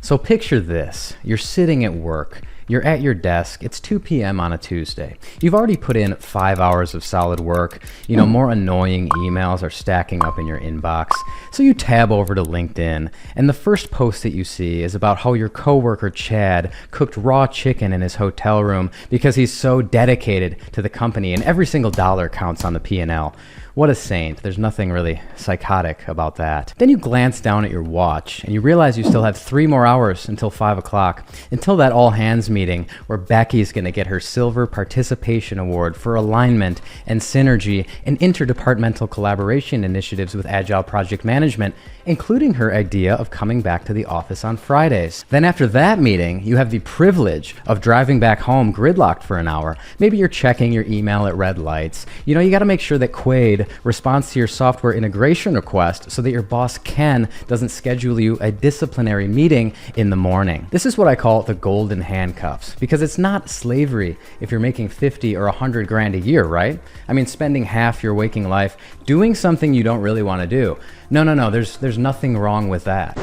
So picture this, you're sitting at work, you're at your desk, it's 2 p.m. on a Tuesday. You've already put in 5 hours of solid work, more annoying emails are stacking up in your inbox. So you tab over to LinkedIn, and the first post that you see is about how your coworker Chad cooked raw chicken in his hotel room because he's so dedicated to the company and every single dollar counts on the P&L. What a saint. There's nothing really psychotic about that. Then you glance down at your watch and you realize you still have 3 more hours until 5 o'clock, until that all hands meeting where Becky's gonna get her Silver Participation Award for alignment and synergy and interdepartmental collaboration initiatives with Agile Project Management, including her idea of coming back to the office on Fridays. Then after that meeting, you have the privilege of driving back home gridlocked for an hour. Maybe you're checking your email at red lights. You gotta make sure that Quaid responds to your software integration request so that your boss Ken doesn't schedule you a disciplinary meeting in the morning. This is what I call the golden handcuffs, because it's not slavery if you're making 50 or 100 grand a year, right? I mean, spending half your waking life doing something you don't really want to do. No, there's nothing wrong with that.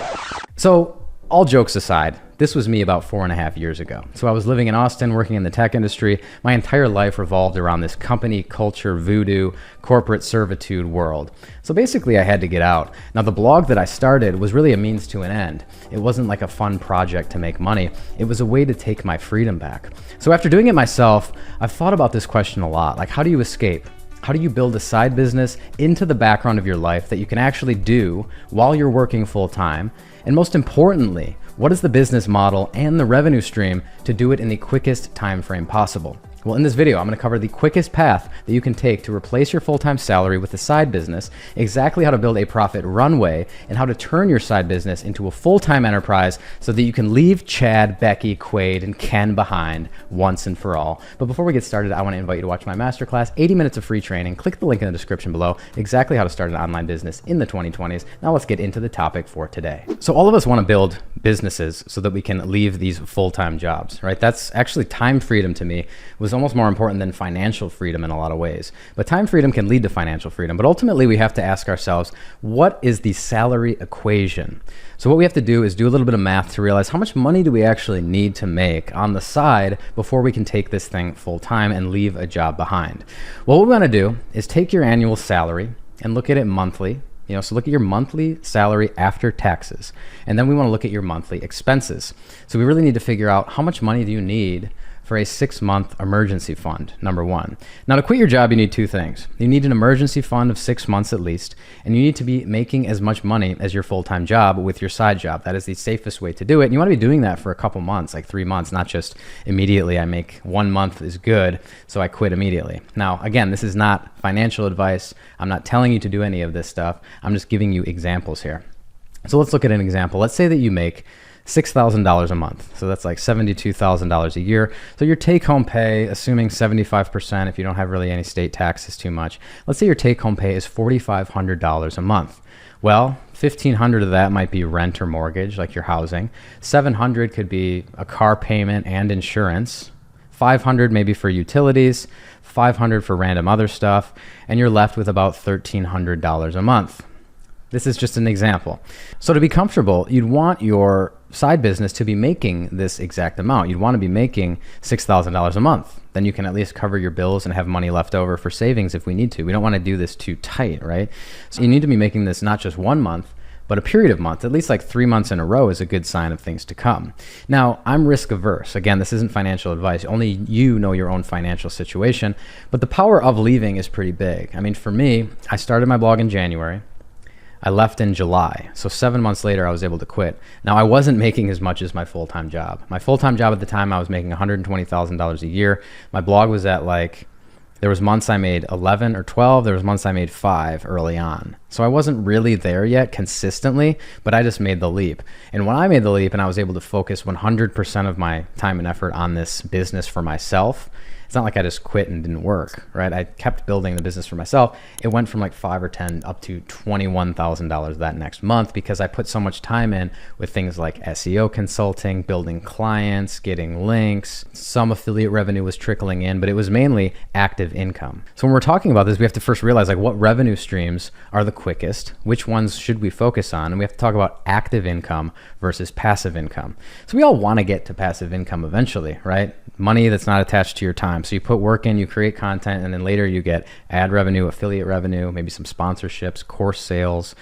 So all jokes aside, this was me about 4.5 years ago. So I was living in Austin, working in the tech industry. My entire life revolved around this company culture, voodoo, corporate servitude world. So basically I had to get out. Now the blog that I started was really a means to an end. It wasn't like a fun project to make money. It was a way to take my freedom back. So after doing it myself, I've thought about this question a lot. Like, how do you escape? How do you build a side business into the background of your life that you can actually do while you're working full time? And most importantly, what is the business model and the revenue stream to do it in the quickest time frame possible? Well, in this video, I'm going to cover the quickest path that you can take to replace your full-time salary with a side business, exactly how to build a profit runway, and how to turn your side business into a full-time enterprise so that you can leave Chad, Becky, Quaid, and Ken behind once and for all. But before we get started, I want to invite you to watch my masterclass, 80 minutes of free training. Click the link in the description below, exactly how to start an online business in the 2020s. Now let's get into the topic for today. So all of us want to build businesses so that we can leave these full-time jobs, right? That's actually time freedom to me was almost more important than financial freedom in a lot of ways. But time freedom can lead to financial freedom. But ultimately, we have to ask ourselves, what is the salary equation? So what we have to do is do a little bit of math to realize how much money do we actually need to make on the side before we can take this thing full time and leave a job behind. Well, what we want to do is take your annual salary and look at it monthly. So look at your monthly salary after taxes. And then we want to look at your monthly expenses. So we really need to figure out how much money do you need for a 6-month emergency fund, number one. Now to quit your job, you need 2 things. You need an emergency fund of 6 months at least, and you need to be making as much money as your full-time job with your side job. That is the safest way to do it. And you want to be doing that for a couple months, like 3 months, not just immediately I make 1 month is good, so I quit immediately. Now, again, this is not financial advice. I'm not telling you to do any of this stuff. I'm just giving you examples here. So let's look at an example. Let's say that you make $6,000 a month. So that's like $72,000 a year. So your take-home pay, assuming 75%, if you don't have really any state taxes too much, let's say your take-home pay is $4,500 a month. Well, $1,500 of that might be rent or mortgage, like your housing. $700 could be a car payment and insurance. $500 maybe for utilities, $500 for random other stuff, and you're left with about $1,300 a month. This is just an example. So to be comfortable, you'd want your side business to be making this exact amount. You'd want to be making $6,000 a month. Then you can at least cover your bills and have money left over for savings if we need to. We don't want to do this too tight, right? So you need to be making this not just 1 month, but a period of months, at least like 3 months in a row is a good sign of things to come. Now, I'm risk averse. Again, this isn't financial advice. Only you know your own financial situation, but the power of leaving is pretty big. I mean, for me, I started my blog in January. I left in July. So 7 months later, I was able to quit. Now, I wasn't making as much as my full-time job. My full-time job at the time, I was making $120,000 a year. My blog was at there was months I made 11 or 12. There was months I made 5 early on. So I wasn't really there yet consistently, but I just made the leap. And when I made the leap and I was able to focus 100% of my time and effort on this business for myself, it's not like I just quit and didn't work, right? I kept building the business for myself. It went from like 5 or 10 up to $21,000 that next month because I put so much time in with things like SEO consulting, building clients, getting links. Some affiliate revenue was trickling in, but it was mainly active income. So when we're talking about this, we have to first realize what revenue streams are the quickest. Which ones should we focus on? And we have to talk about active income versus passive income. So we all want to get to passive income eventually, right? Money that's not attached to your time. So you put work in, you create content, and then later you get ad revenue, affiliate revenue, maybe some sponsorships, course sales,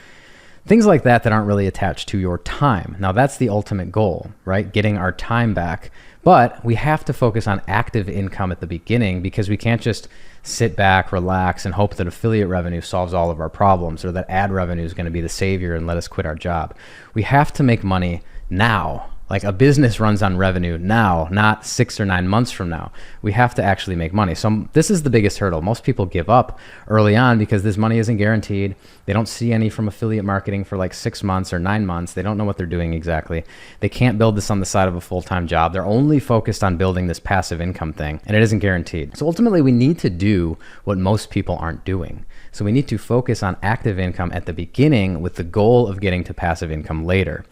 things like that that aren't really attached to your time. Now that's the ultimate goal, right? Getting our time back. But we have to focus on active income at the beginning, because we can't just sit back, relax, and hope that affiliate revenue solves all of our problems, or that ad revenue is going to be the savior and let us quit our job. We have to make money now. Like a business runs on revenue now, not 6 or 9 months from now. We have to actually make money. So this is the biggest hurdle. Most people give up early on because this money isn't guaranteed. They don't see any from affiliate marketing for like 6 months or 9 months. They don't know what they're doing exactly. They can't build this on the side of a full-time job. They're only focused on building this passive income thing, and it isn't guaranteed. So ultimately, we need to do what most people aren't doing. So we need to focus on active income at the beginning with the goal of getting to passive income later.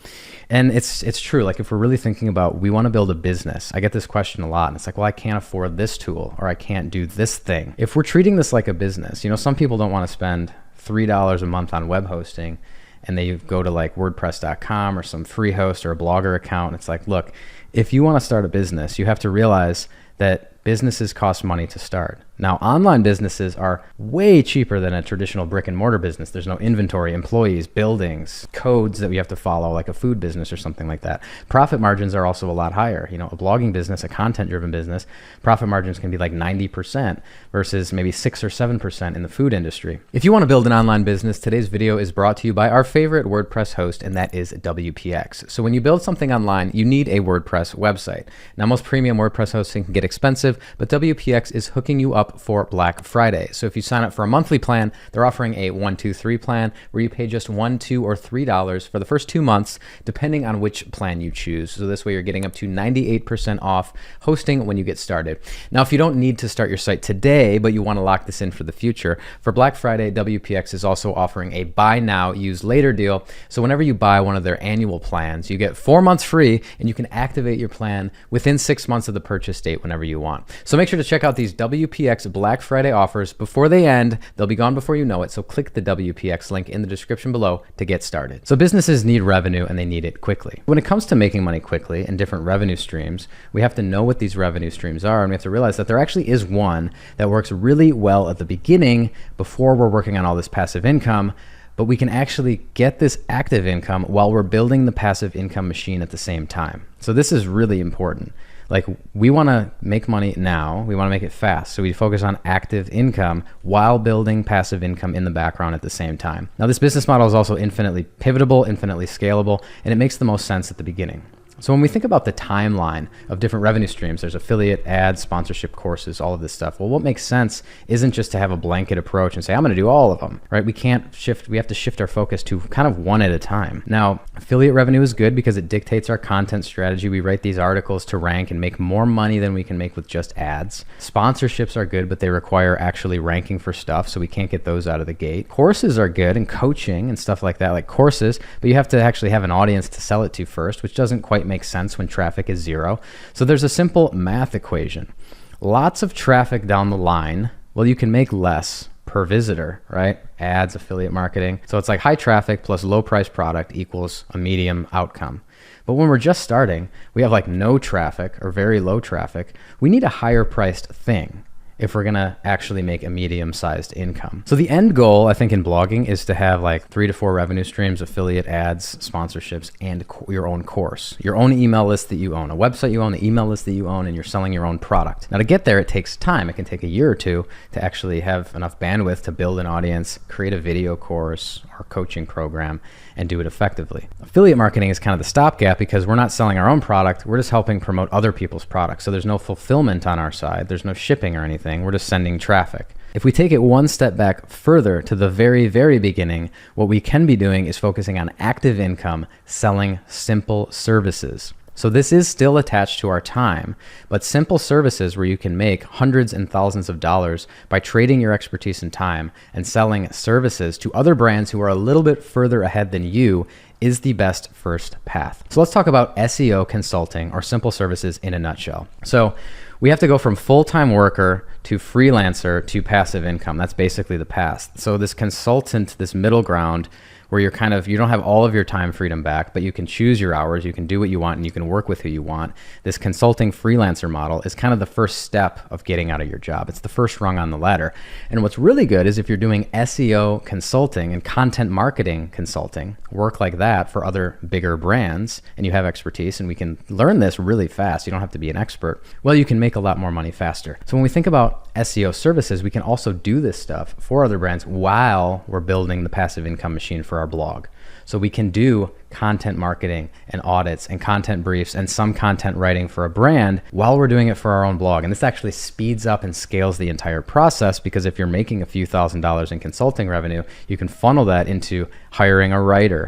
And it's true. Like if we're really thinking about, we want to build a business. I get this question a lot, and it's like, well, I can't afford this tool, or I can't do this thing. If we're treating this like a business, you know, some people don't want to spend $3 a month on web hosting, and they go to like WordPress.com or some free host or a Blogger account. It's like, look, if you want to start a business, you have to realize that businesses cost money to start. Now, online businesses are way cheaper than a traditional brick and mortar business. There's no inventory, employees, buildings, codes that we have to follow, like a food business or something like that. Profit margins are also a lot higher. You know, a blogging business, a content-driven business, profit margins can be like 90% versus maybe 6 or 7% in the food industry. If you want to build an online business, today's video is brought to you by our favorite WordPress host, and that is WPX. So when you build something online, you need a WordPress website. Now, most premium WordPress hosting can get expensive, but WPX is hooking you up for Black Friday. So if you sign up for a monthly plan, they're offering a 1, 2, 3 plan where you pay just $1, $2, or $3 for the first 2 months, depending on which plan you choose. So this way you're getting up to 98% off hosting when you get started. Now, if you don't need to start your site today, but you want to lock this in for the future, for Black Friday, WPX is also offering a buy now, use later deal. So whenever you buy one of their annual plans, you get 4 months free, and you can activate your plan within 6 months of the purchase date whenever you want. So make sure to check out these WPX Black Friday offers before they end. They'll be gone before you know it. So click the WPX link in the description below to get started. So businesses need revenue, and they need it quickly. When it comes to making money quickly and different revenue streams, we have to know what these revenue streams are, and we have to realize that there actually is one that works really well at the beginning before we're working on all this passive income. But we can actually get this active income while we're building the passive income machine at the same time. So this is really important. Like, we want to make money now. We want to make it fast. So we focus on active income while building passive income in the background at the same time. Now, this business model is also infinitely pivotable, infinitely scalable, and it makes the most sense at the beginning. So when we think about the timeline of different revenue streams, there's affiliate, ads, sponsorship, courses, all of this stuff. Well, what makes sense isn't just to have a blanket approach and say, I'm going to do all of them, right? We have to shift our focus to kind of one at a time. Now, affiliate revenue is good because it dictates our content strategy. We write these articles to rank and make more money than we can make with just ads. Sponsorships are good, but they require actually ranking for stuff, so we can't get those out of the gate. Courses are good, and coaching and stuff like that, like courses, but you have to actually have an audience to sell it to first, which doesn't quite make sense when traffic is 0. So there's a simple math equation. Lots of traffic down the line, well, you can make less per visitor, right? Ads, affiliate marketing. So it's like high traffic plus low price product equals a medium outcome. But when we're just starting, we have like no traffic or very low traffic. We need a higher priced thing if we're gonna actually make a medium-sized income. So the end goal, I think, in blogging is to have like 3 to 4 revenue streams: affiliate, ads, sponsorships, and your own course, your own email list that you own, a website you own, an email list that you own, and you're selling your own product. Now, to get there, it takes time. It can take a year or 2 to actually have enough bandwidth to build an audience, create a video course or coaching program, and do it effectively. Affiliate marketing is kind of the stopgap because we're not selling our own product. We're just helping promote other people's products. So there's no fulfillment on our side. There's no shipping or anything. We're just sending traffic. If we take it one step back further to the very, very beginning, what we can be doing is focusing on active income, selling simple services. So this is still attached to our time, but simple services where you can make hundreds and thousands of dollars by trading your expertise and time and selling services to other brands who are a little bit further ahead than you is the best first path. So let's talk about SEO consulting or simple services in a nutshell. So we have to go from full-time worker to freelancer to passive income. That's basically the path. So this consultant, this middle ground, where you don't have all of your time freedom back, but you can choose your hours, you can do what you want, and you can work with who you want. This consulting freelancer model is kind of the first step of getting out of your job. It's the first rung on the ladder. And what's really good is if you're doing SEO consulting and content marketing consulting, work like that for other bigger brands, and you have expertise, and we can learn this really fast. You don't have to be an expert. Well, you can make a lot more money faster. So when we think about SEO services, we can also do this stuff for other brands while we're building the passive income machine for our blog. So we can do content marketing and audits and content briefs and some content writing for a brand while we're doing it for our own blog. And this actually speeds up and scales the entire process, because if you're making a few $1,000s in consulting revenue, you can funnel that into hiring a writer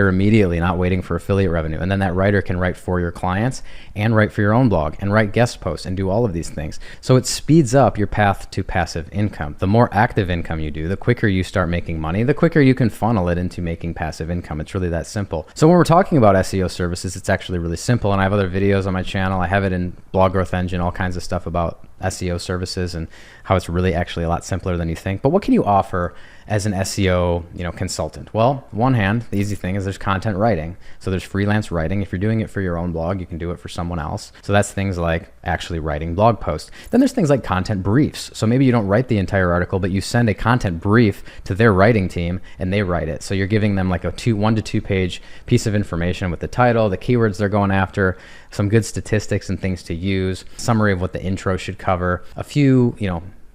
immediately, not waiting for affiliate revenue. And then that writer can write for your clients and write for your own blog and write guest posts and do all of these things. So it speeds up your path to passive income. The more active income you do, the quicker you start making money, the quicker you can funnel it into making passive income. It's really that simple. So when we're talking about SEO services, it's actually really simple. And I have other videos on my channel. I have it in Blog Growth Engine, all kinds of stuff about SEO services and how it's really actually a lot simpler than you think. But what can you offer as an SEO, consultant? Well, one hand, the easy thing is there's content writing. So there's freelance writing. If you're doing it for your own blog, you can do it for someone else. So that's things like actually writing blog posts. Then there's things like content briefs. So maybe you don't write the entire article, but you send a content brief to their writing team and they write it. So you're giving them like a 1 to 2 page piece of information with the title, the keywords they're going after, some good statistics and things to use, summary of what the intro should cover, a few,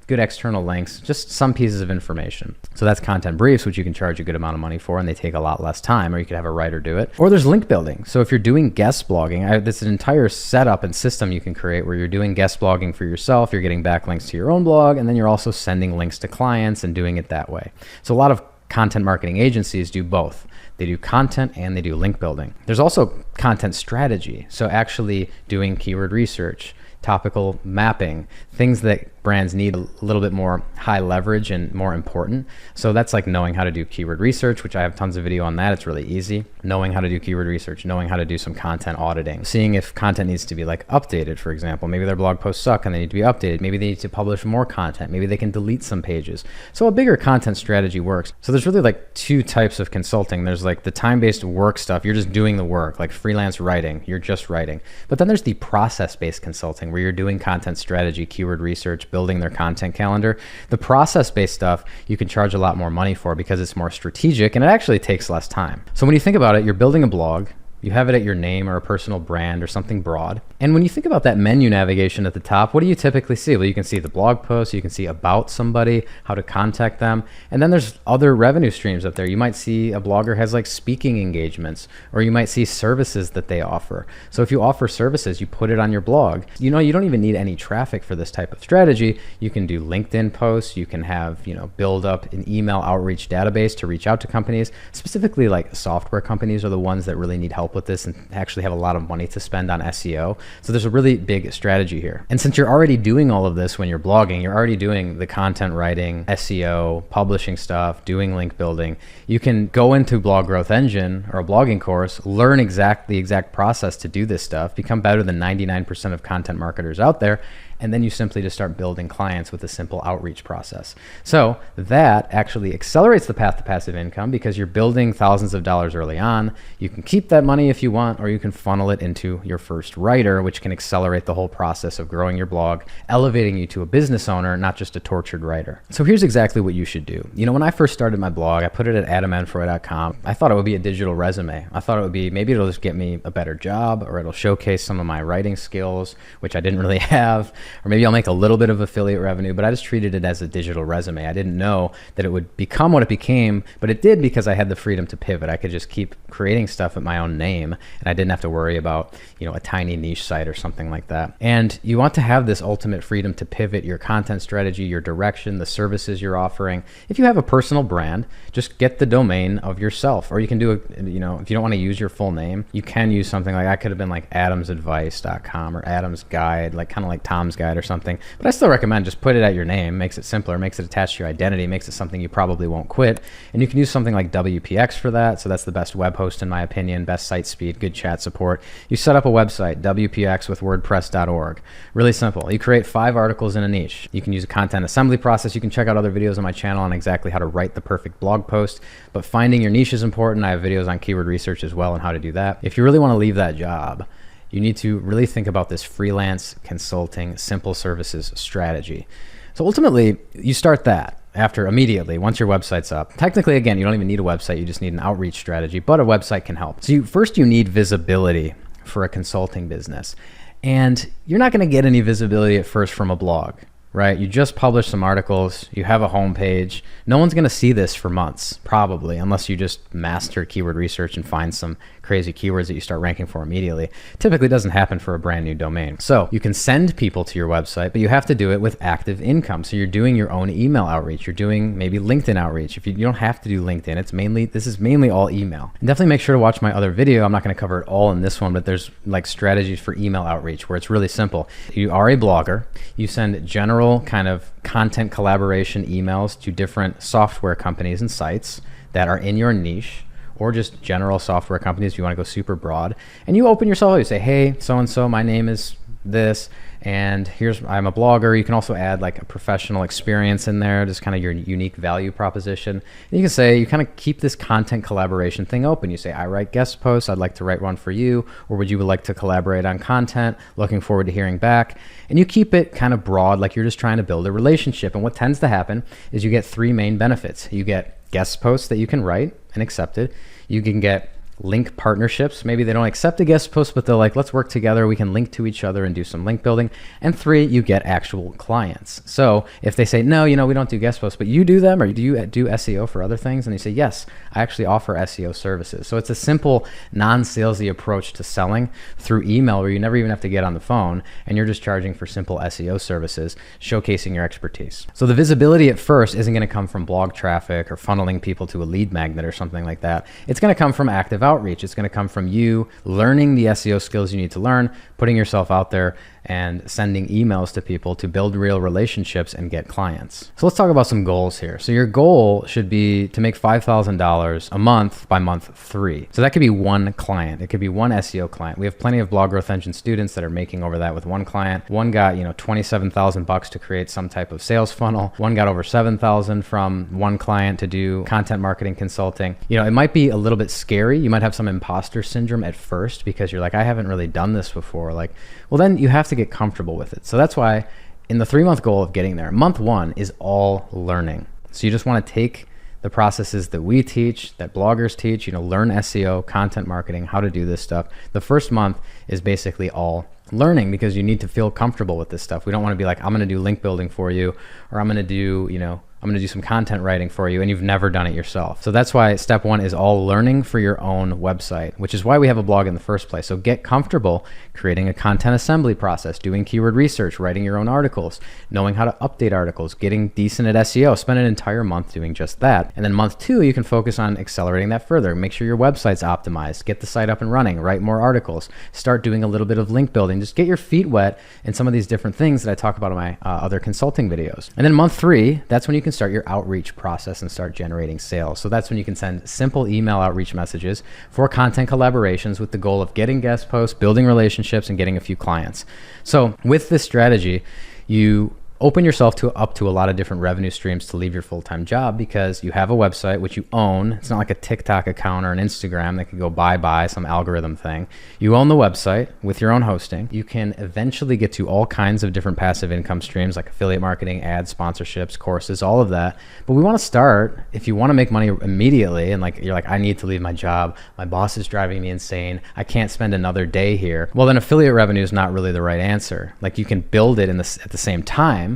good external links, just some pieces of information. So that's content briefs, which you can charge a good amount of money for, and they take a lot less time, or you could have a writer do it. Or there's link building. So if you're doing guest blogging, there's an entire setup and system you can create where you're doing guest blogging for yourself, you're getting backlinks to your own blog, and then you're also sending links to clients and doing it that way. So a lot of content marketing agencies do both. They do content and they do link building. There's also content strategy. So actually doing keyword research, topical mapping, things that brands need a little bit more high leverage and more important. So that's like knowing how to do keyword research, which I have tons of video on that. It's really easy. Knowing how to do keyword research, knowing how to do some content auditing, seeing if content needs to be like updated, for example. Maybe their blog posts suck and they need to be updated. Maybe they need to publish more content. Maybe they can delete some pages. So a bigger content strategy works. So there's really like 2 types of consulting. There's like the time-based work stuff. You're just doing the work, like freelance writing. You're just writing. But then there's the process-based consulting where you're doing content strategy, keyword research, building their content calendar. The process-based stuff you can charge a lot more money for because it's more strategic and it actually takes less time. So when you think about it, you're building a blog, you have it at your name or a personal brand or something broad. And when you think about that menu navigation at the top, what do you typically see? Well, you can see the blog post, you can see about somebody, how to contact them. And then there's other revenue streams up there. You might see a blogger has like speaking engagements, or you might see services that they offer. So if you offer services, you put it on your blog. You don't even need any traffic for this type of strategy. You can do LinkedIn posts, you can have, build up an email outreach database to reach out to companies. Specifically like software companies are the ones that really need help with this and actually have a lot of money to spend on SEO. So there's a really big strategy here. And since you're already doing all of this when you're blogging, you're already doing the content writing, SEO, publishing stuff, doing link building, you can go into Blog Growth Engine or a blogging course, learn the exact process to do this stuff, become better than 99% of content marketers out there, and then you simply just start building clients with a simple outreach process. So that actually accelerates the path to passive income because you're building thousands of dollars early on. You can keep that money if you want, or you can funnel it into your first writer, which can accelerate the whole process of growing your blog, elevating you to a business owner, not just a tortured writer. So here's exactly what you should do. When I first started my blog, I put it at adamandfroy.com. I thought it would be a digital resume. I thought it would be, maybe it'll just get me a better job, or it'll showcase some of my writing skills, which I didn't really have. Or maybe I'll make a little bit of affiliate revenue, but I just treated it as a digital resume. I didn't know that it would become what it became, but it did because I had the freedom to pivot. I could just keep creating stuff at my own name, and I didn't have to worry about, a tiny niche site or something like that. And you want to have this ultimate freedom to pivot your content strategy, your direction, the services you're offering. If you have a personal brand, just get the domain of yourself, or you can do if you don't want to use your full name, you can use something like, I could have been like adamsadvice.com or Adam's Guide, kind of like Tom's Times guide or something. But I still recommend just put it at your name, makes it simpler, makes it attached to your identity, makes it something you probably won't quit. And you can use something like WPX for that. So that's the best web host in my opinion, best site speed, good chat support. You set up a website, WPX with WordPress.org. Really simple. You create 5 articles in a niche. You can use a content assembly process. You can check out other videos on my channel on exactly how to write the perfect blog post. But finding your niche is important. I have videos on keyword research as well and how to do that. If you really want to leave that job, you need to really think about this freelance consulting simple services strategy. So ultimately, you start that immediately once your website's up. Technically, again, you don't even need a website. You just need an outreach strategy, but a website can help. So first you need visibility for a consulting business. And you're not going to get any visibility at first from a blog, right? You just publish some articles, you have a homepage. No one's going to see this for months, probably, unless you just master keyword research and find some crazy keywords that you start ranking for immediately. Typically doesn't happen for a brand new domain. So you can send people to your website, but you have to do it with active income. So you're doing your own email outreach. You're doing maybe LinkedIn outreach. If you don't have to do LinkedIn, this is mainly all email. And definitely make sure to watch my other video. I'm not going to cover it all in this one, but there's like strategies for email outreach where it's really simple. You are a blogger. You send general kind of content collaboration emails to different software companies and sites that are in your niche, or just general software companies if you want to go super broad. And you open yourself up, you say, hey, so-and-so, my name is this, and I'm a blogger. You can also add like a professional experience in there, just kind of your unique value proposition. And you can say, you kind of keep this content collaboration thing open. You say, I write guest posts, I'd like to write one for you, or would you like to collaborate on content? Looking forward to hearing back. And you keep it kind of broad, like you're just trying to build a relationship. And what tends to happen is you get 3 main benefits. You get guest posts that you can write and accepted. You can get link partnerships. Maybe they don't accept a guest post, but they're like, let's work together. We can link to each other and do some link building. And 3, you get actual clients. So if they say, no, we don't do guest posts, but you do them, or do you do SEO for other things? And you say, yes, I actually offer SEO services. So it's a simple non-salesy approach to selling through email where you never even have to get on the phone and you're just charging for simple SEO services, showcasing your expertise. So the visibility at first isn't going to come from blog traffic or funneling people to a lead magnet or something like that. It's going to come from active outreach. It's going to come from you learning the SEO skills you need to learn, putting yourself out there and sending emails to people to build real relationships and get clients. So let's talk about some goals here. So your goal should be to make $5,000 a month by month 3. So that could be one client. It could be one SEO client. We have plenty of Blog Growth Engine students that are making over that with one client. One got, $27,000 to create some type of sales funnel. One got over $7,000 from one client to do content marketing consulting. It might be a little bit scary. You might have some imposter syndrome at first because you're like, I haven't really done this before. Well, then you have to get comfortable with it. So that's why in the 3-month goal of getting there, month 1 is all learning. So you just want to take the processes that we teach, that bloggers teach, learn SEO, content marketing, how to do this stuff. The first month is basically all learning because you need to feel comfortable with this stuff. We don't want to be like, I'm going to do link building for you, or I'm going to do, I'm going to do some content writing for you, and you've never done it yourself. So that's why step 1 is all learning for your own website, which is why we have a blog in the first place. So get comfortable creating a content assembly process, doing keyword research, writing your own articles, knowing how to update articles, getting decent at SEO. Spend an entire month doing just that. And then month 2, you can focus on accelerating that further. Make sure your website's optimized, get the site up and running, write more articles, start doing a little bit of link building, just get your feet wet in some of these different things that I talk about in my other consulting videos. And then month 3, that's when you can start your outreach process and start generating sales. So that's when you can send simple email outreach messages for content collaborations with the goal of getting guest posts, building relationships, and getting a few clients. So with this strategy, you open yourself up to a lot of different revenue streams to leave your full-time job because you have a website which you own. It's not like a TikTok account or an Instagram that could go bye-bye, some algorithm thing. You own the website with your own hosting. You can eventually get to all kinds of different passive income streams like affiliate marketing, ads, sponsorships, courses, all of that. But we want to start, if you want to make money immediately and you're like, I need to leave my job, my boss is driving me insane, I can't spend another day here. Well, then affiliate revenue is not really the right answer. You can build it at the same time,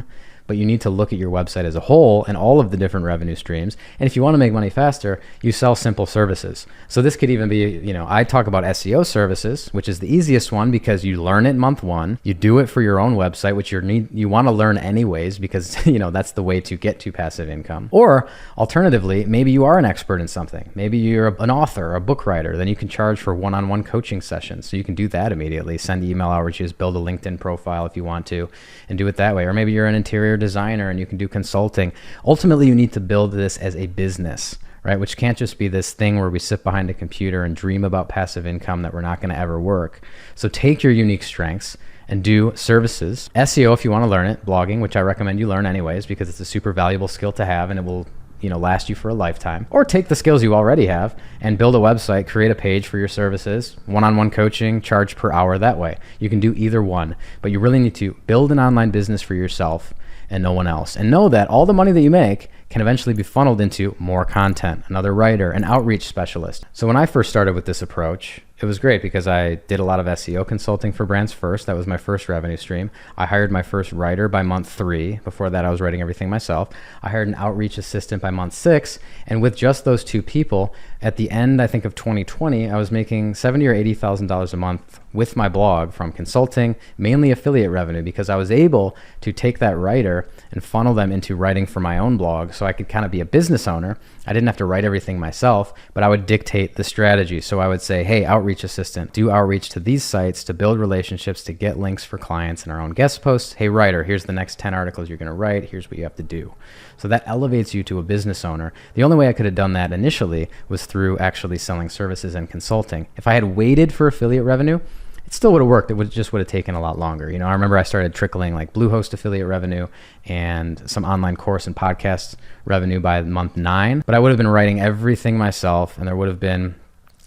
but you need to look at your website as a whole and all of the different revenue streams. And if you want to make money faster, you sell simple services. So this could even be, I talk about SEO services, which is the easiest one because you learn it month one. You do it for your own website, which you want to learn anyways because, that's the way to get to passive income. Or alternatively, maybe you are an expert in something. Maybe you're an author, a book writer. Then you can charge for one-on-one coaching sessions. So you can do that immediately. Send email outreaches, build a LinkedIn profile if you want to, and do it that way. Or maybe you're an interior designer and you can do consulting. Ultimately, you need to build this as a business, right? Which can't just be this thing where we sit behind a computer and dream about passive income that we're not going to ever work. So take your unique strengths and do services. SEO if you want to learn it, blogging, which I recommend you learn anyways because it's a super valuable skill to have and it will last you for a lifetime. Or take the skills you already have and build a website, create a page for your services, one-on-one coaching, charge per hour that way. You can do either one, but you really need to build an online business for yourself and no one else. And know that all the money that you make can eventually be funneled into more content, another writer, an outreach specialist. So when I first started with this approach, it was great because I did a lot of SEO consulting for brands first. That was my first revenue stream. I hired my first writer by month 3. Before that, I was writing everything myself. I hired an outreach assistant by month 6. And with just those 2 people, at the end, I think of 2020, I was making $70,000 or $80,000 a month with my blog from consulting, mainly affiliate revenue, because I was able to take that writer and funnel them into writing for my own blog so I could kind of be a business owner. I didn't have to write everything myself, but I would dictate the strategy. So I would say, hey, outreach assistant, do outreach to these sites to build relationships, to get links for clients in our own guest posts. Hey, writer, here's the next 10 articles you're going to write. Here's what you have to do. So that elevates you to a business owner. The only way I could have done that initially was through actually selling services and consulting. If I had waited for affiliate revenue, it still would have worked. It would have taken a lot longer. I remember I started trickling like Bluehost affiliate revenue and some online course and podcast revenue by month 9. But I would have been writing everything myself, and there would have been,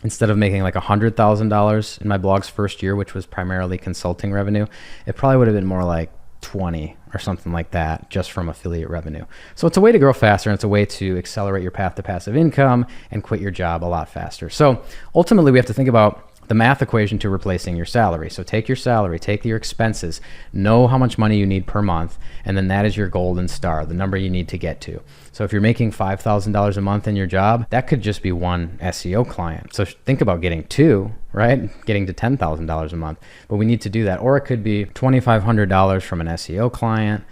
instead of making like $100,000 in my blog's first year, which was primarily consulting revenue, it probably would have been more like 20 or something like that just from affiliate revenue. So it's a way to grow faster, and it's a way to accelerate your path to passive income and quit your job a lot faster. So ultimately we have to think about the math equation to replacing your salary. So take your salary, take your expenses, know how much money you need per month, and then that is your golden star, the number you need to get to. So if you're making $5,000 a month in your job, that could just be one SEO client. So think about getting 2, right? Getting to $10,000 a month. But we need to do that. Or it could be $2,500 from an SEO client,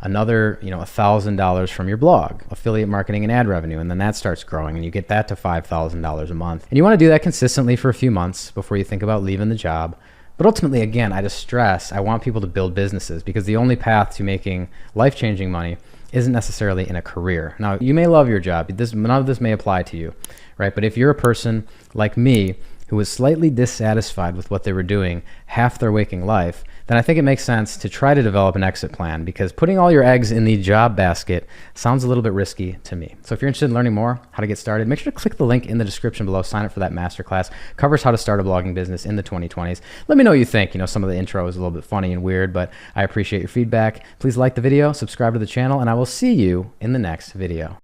another, $1,000 from your blog, affiliate marketing and ad revenue. And then that starts growing and you get that to $5,000 a month. And you want to do that consistently for a few months before you think about leaving the job. But ultimately, again, I just stress, I want people to build businesses because the only path to making life-changing money isn't necessarily in a career. Now, you may love your job. None of this may apply to you, right? But if you're a person like me who was slightly dissatisfied with what they were doing half their waking life, then I think it makes sense to try to develop an exit plan, because putting all your eggs in the job basket sounds a little bit risky to me. So if you're interested in learning more, how to get started, make sure to click the link in the description below, sign up for that masterclass. Covers how to start a blogging business in the 2020s. Let me know what you think. Some of the intro is a little bit funny and weird, but I appreciate your feedback. Please like the video, subscribe to the channel, and I will see you in the next video.